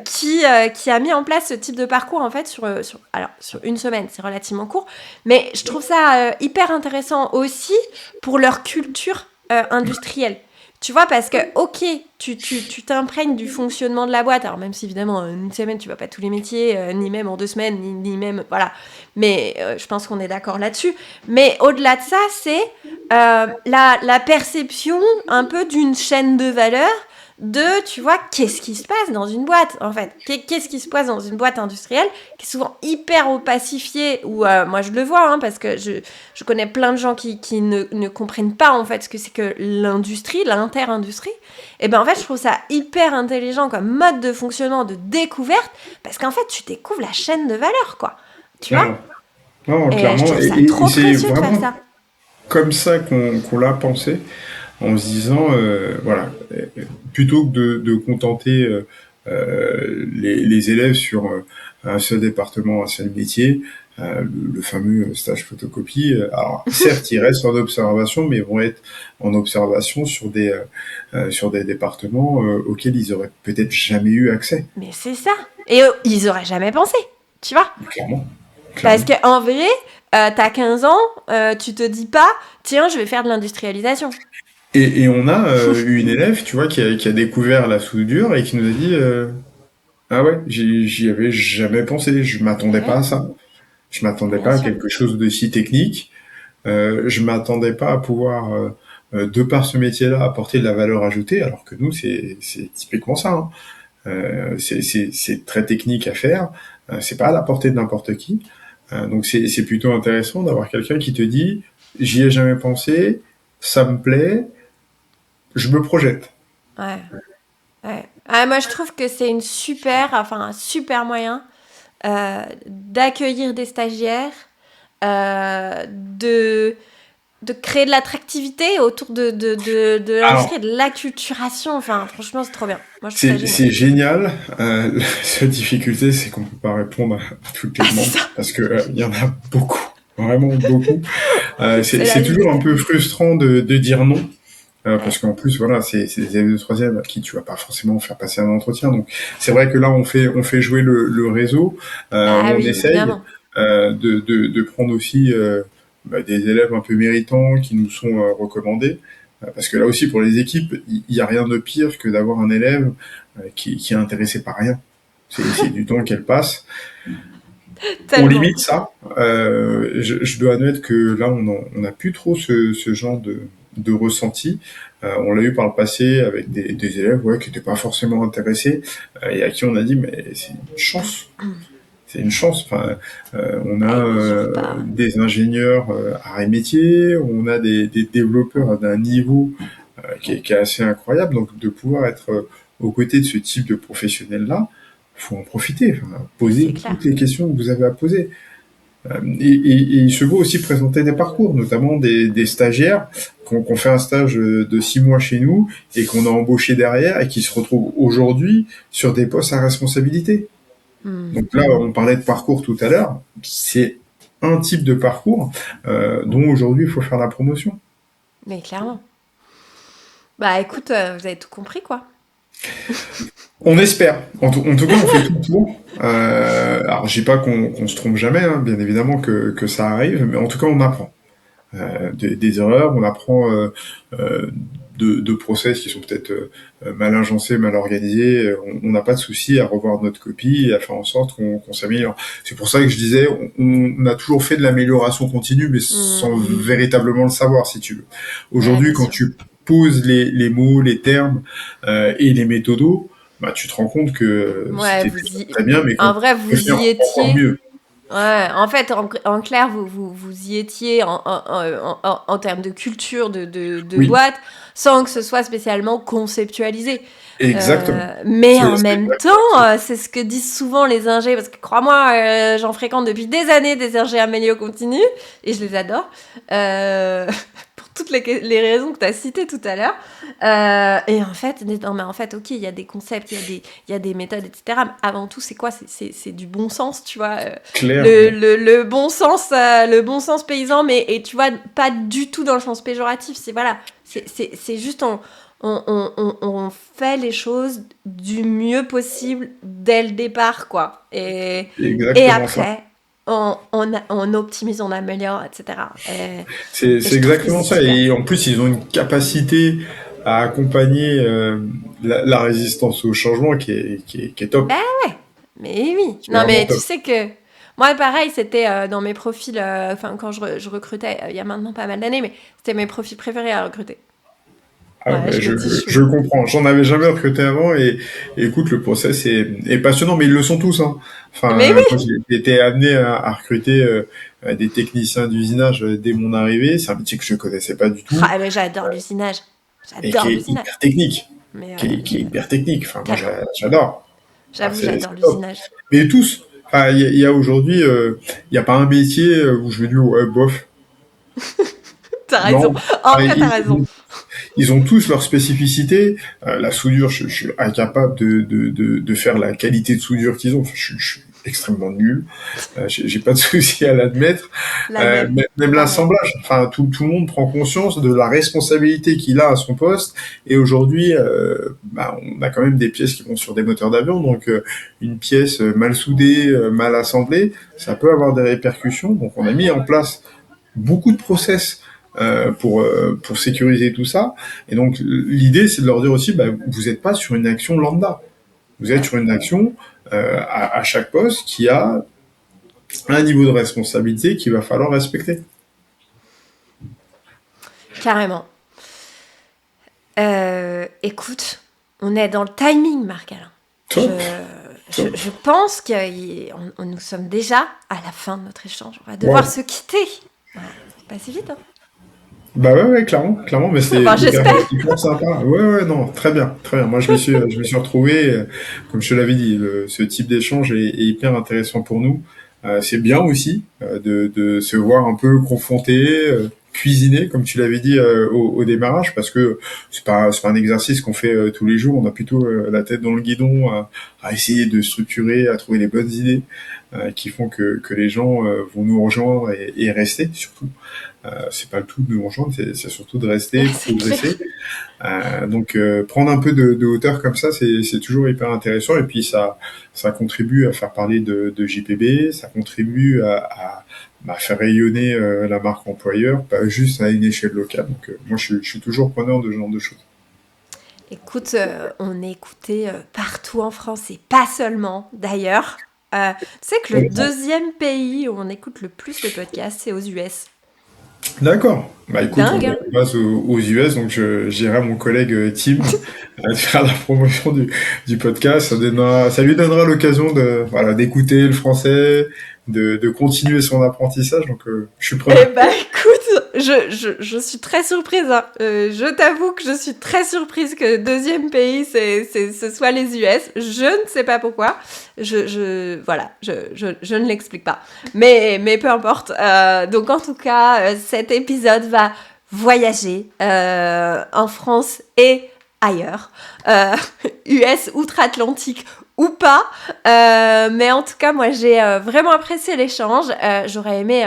Qui a mis en place ce type de parcours, en fait, alors, sur une semaine. C'est relativement court. Mais je trouve ça hyper intéressant aussi pour leur culture industrielle. Tu vois, parce que, ok, tu t'imprègnes du fonctionnement de la boîte. Alors, même si, évidemment, en une semaine, tu vas pas tous les métiers, ni même en 2 semaines, ni même... Voilà. Mais je pense qu'on est d'accord là-dessus. Mais au-delà de ça, c'est la perception un peu d'une chaîne de valeur de, tu vois, qu'est-ce qui se passe dans une boîte, en fait. Qu'est-ce qui se passe dans une boîte industrielle qui est souvent hyper opacifiée, ou moi je le vois, hein, parce que je connais plein de gens qui ne comprennent pas, en fait, ce que c'est que l'industrie, l'inter-industrie. Et ben en fait, je trouve ça hyper intelligent comme mode de fonctionnement, de découverte, parce qu'en fait, tu découvres la chaîne de valeur, quoi. Tu vois? Clairement. Non, Et je clairement. trouve ça Et trop c'est précieux de faire vraiment ça. comme ça qu'on l'a pensé, en se disant, voilà, plutôt que de contenter les élèves sur un seul département, un seul métier, le fameux stage photocopie. Alors, certes, ils restent en observation, mais ils vont être en observation sur des départements auxquels ils auraient peut-être jamais eu accès. Mais c'est ça. Et ils auraient jamais pensé, tu vois? Clairement, Parce clairement. qu'en vrai, t'as 15 ans, tu te dis pas, tiens, je vais faire de l'industrialisation. Et on a eu une élève, tu vois, qui a découvert la soudure et qui nous a dit ah ouais, j'y avais jamais pensé, je m'attendais pas Ouais, à ça. Je m'attendais bien pas à sûr. quelque chose de si technique. Je m'attendais pas à pouvoir, de par ce métier-là, apporter de la valeur ajoutée, alors que nous, c'est typiquement ça. Hein. C'est très technique à faire. C'est pas à la portée de n'importe qui. Donc c'est plutôt intéressant d'avoir quelqu'un qui te dit, j'y ai jamais pensé, ça me plaît, je me projette. Ouais, ouais. Ah, moi, je trouve que c'est un super moyen d'accueillir des stagiaires, de créer de l'attractivité autour de l'industrie et Alors, de l'acculturation. Enfin, franchement, c'est trop bien. Moi, je trouve ça génial. c'est génial. La seule difficulté, c'est qu'on peut pas répondre à toutes les Ah, c'est demandes ça. parce que il y en a beaucoup, vraiment beaucoup. C'est la C'est toujours un limite. peu frustrant de dire non. Ouais. Parce qu'en plus, voilà, c'est des élèves de troisième à qui tu vas pas forcément faire passer un entretien. Donc, c'est vrai que là, on fait jouer le réseau. Bah On oui, essaye évidemment. de prendre aussi des élèves un peu méritants qui nous sont recommandés. Parce que là aussi, pour les équipes, il y a rien de pire que d'avoir un élève qui est intéressé par rien. C'est du temps qu'elle passe. On Tellement. limite ça. Je dois admettre que là, on a plus trop ce genre de ressenti. On l'a eu par le passé avec des élèves ouais, qui n'étaient pas forcément intéressés et à qui on a dit mais c'est une chance. C'est une chance. Enfin, on a Ah, ils mesurent pas. des ingénieurs arts et métiers, on a des développeurs d'un niveau qui est assez incroyable. Donc de pouvoir être aux côtés de ce type de professionnels-là, faut en profiter. Enfin, C'est poser toutes clair. les questions que vous avez à poser. Et il se vaut aussi présenter des parcours, notamment des stagiaires qu'on fait un stage de 6 mois chez nous et qu'on a embauché derrière et qui se retrouvent aujourd'hui sur des postes à responsabilité. Hmm. Donc là, on parlait de parcours tout à l'heure. C'est un type de parcours dont aujourd'hui il faut faire la promotion. Mais clairement. Bah écoute, vous avez tout compris, quoi. On espère. En tout cas, on fait tout pour. Alors, je dis pas qu'on se trompe jamais, hein, bien évidemment que ça arrive, mais en tout cas, on apprend. Des erreurs, on apprend euh, de process qui sont peut-être mal agencés, mal organisés. On n'a pas de souci à revoir notre copie et à faire en sorte qu'on s'améliore. C'est pour ça que je disais, on a toujours fait de l'amélioration continue, mais sans Hmm. véritablement le savoir, si tu veux. Ouais, Aujourd'hui, bien quand sûr. tu poses les mots, les termes et les méthodos, bah, tu te rends compte que Ouais, c'était déjà très bien, mais en qu'on vrai, peut vous faire y encore étiez. mieux. Ouais, en fait, en clair, vous y étiez en termes de culture, de Oui, boîte, sans que ce soit spécialement conceptualisé. exactement. Mais en C'est même exactement temps, ça. c'est ce que disent souvent les ingés, parce que crois-moi, j'en fréquente depuis des années des ingés Amélio continu, et je les adore, pour toutes les raisons que tu as citées tout à l'heure. Et en fait, non, mais en fait, ok, il y a des concepts, il y a des méthodes, etc. Mais avant tout, c'est quoi? C'est du bon sens, tu vois. Clairement. Le bon sens paysan, mais et tu vois, pas du tout dans le sens péjoratif. C'est voilà, c'est juste on fait les choses du mieux possible dès le départ, quoi. Et Exactement ça. après, on optimise, on améliore, etc. Et C'est je trouve que exactement c'est ça. super. Et en plus, ils ont une capacité à accompagner la résistance au changement qui est top. Ben ouais, mais oui. Qui est Non, vraiment mais tu top. sais que moi, pareil, c'était dans mes profils, enfin, quand je recrutais, il y a maintenant pas mal d'années, mais c'était mes profils préférés à recruter. Ah, Ouais, mais je le dis je chaud. comprends. J'en avais jamais recruté avant et écoute, le process est passionnant, mais ils le sont tous, hein. Mais Enfin, moi, oui! j'ai été amené à recruter des techniciens d'usinage dès mon arrivée. C'est un métier que je connaissais pas du tout Ah, mais j'adore l'usinage. et J'adore qui est l'usinage. hyper technique. Mais Qui est hyper technique. Enfin, moi, tellement. j'adore. Enfin, J'avoue, j'adore c'est top. l'usinage. Mais tous. Enfin, il y a aujourd'hui, il y a pas un métier où je vais dire ouais, bof. T'as raison. Non. En Enfin, vrai, t'as raison. ils ont tous leur spécificité. La soudure, je suis incapable de faire la qualité de soudure qu'ils ont. Enfin, je suis extrêmement nul. J'ai pas de souci à l'admettre. La même. Même Pareil. l'assemblage. Enfin, tout le monde prend conscience de la responsabilité qu'il a à son poste. Et aujourd'hui, bah, on a quand même des pièces qui vont sur des moteurs d'avion. Donc, une pièce mal soudée, mal assemblée, ça peut avoir des répercussions. Donc, on a mis en place beaucoup de process pour sécuriser tout ça. Et donc l'idée, c'est de leur dire aussi, bah, vous n'êtes pas sur une action lambda. Vous êtes Ouais, sur une action à chaque poste qui a un niveau de responsabilité qu'il va falloir respecter. carrément. Écoute, on est dans le timing, Marc-Alain. Top, top. Je pense que nous sommes déjà à la fin de notre échange. On va devoir Waouh. se quitter. Voilà, c'est pas si vite, hein. Bah ouais, clairement, clairement, mais c'est Enfin, j'espère. hyper sympa. Ouais, non, très bien, très bien. Moi, je me suis retrouvé, comme je te l'avais dit, ce type d'échange est hyper intéressant pour nous. C'est bien aussi de se voir un peu confronté, cuisiner, comme tu l'avais dit au démarrage, parce que c'est pas un exercice qu'on fait tous les jours. On a plutôt la tête dans le guidon à essayer de structurer, à trouver les bonnes idées qui font que les gens vont nous rejoindre et rester surtout. C'est pas le tout de nous rejoindre, c'est surtout de rester, C'est clair. progresser. Donc prendre un peu de hauteur comme ça, c'est toujours hyper intéressant. Et puis ça contribue à faire parler de JPB, ça contribue à faire rayonner la marque employeur, pas juste à une échelle locale. Donc moi je suis toujours preneur de ce genre de choses. Écoute, on est écouté partout en France et pas seulement d'ailleurs. Tu sais que le deuxième pays où on écoute le plus le podcast, c'est aux US. D'accord. Bah écoute, Dingue, hein? on passe aux US, donc j'irai à mon collègue Tim faire la promotion du podcast. Ça lui donnera l'occasion de voilà d'écouter le français, de continuer son apprentissage. Donc je suis Eh preneur. ben, écoute, je suis très surprise, hein. Je t'avoue que je suis très surprise que le deuxième pays, ce soit les US. Je ne sais pas pourquoi. Voilà, je ne l'explique pas. Mais peu importe. Donc, en tout cas, cet épisode va voyager en France et ailleurs. US, outre-Atlantique ou pas. Mais en tout cas, moi, j'ai vraiment apprécié l'échange. J'aurais aimé...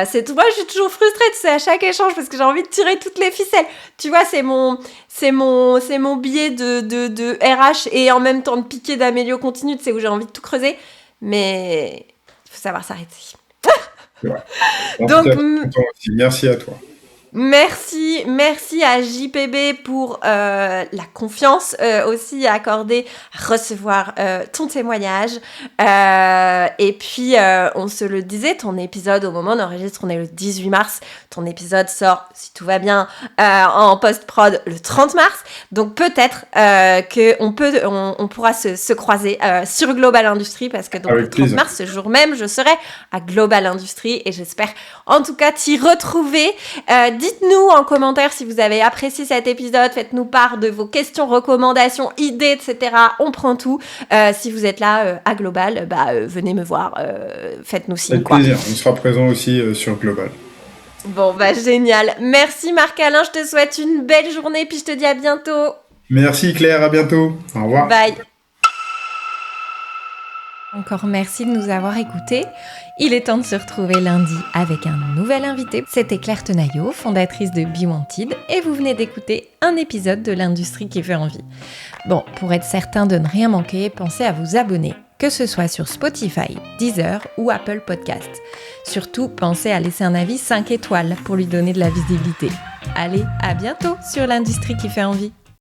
c'est tout. Moi, je suis toujours frustrée, tu sais, à chaque échange parce que j'ai envie de tirer toutes les ficelles. Tu vois, c'est mon biais de RH et en même temps de piquer d'Amélio continu, tu sais, où j'ai envie de tout creuser. Mais il faut savoir s'arrêter. C'est vrai. En tout Donc, cas, content aussi. Merci à toi. Merci à JPB pour la confiance aussi accordée à recevoir ton témoignage. Et puis, on se le disait, ton épisode, au moment d'enregistrer, on est le 18 mars. Ton épisode sort, si tout va bien, en post-prod le 30 mars. Donc, peut-être qu'on pourra se croiser sur Global Industries parce que donc, le 30 mars, ce jour même, je serai à Global Industries et j'espère en tout cas t'y retrouver. Dites-nous en commentaire si vous avez apprécié cet épisode, faites-nous part de vos questions, recommandations, idées, etc. On prend tout. Si vous êtes là à Global, venez me voir, faites-nous signe. Avec plaisir, on sera présent aussi sur Global. Bon, génial. Merci Marc-Alain, je te souhaite une belle journée, puis je te dis à bientôt. Merci Claire, à bientôt. Au revoir. Bye. Encore merci de nous avoir écoutés. Il est temps de se retrouver lundi avec un nouvel invité. C'était Claire Tenaillot, fondatrice de Be Wanted, et vous venez d'écouter un épisode de l'industrie qui fait envie. Bon, pour être certain de ne rien manquer, pensez à vous abonner, que ce soit sur Spotify, Deezer ou Apple Podcast. Surtout, pensez à laisser un avis 5 étoiles pour lui donner de la visibilité. Allez, à bientôt sur l'industrie qui fait envie.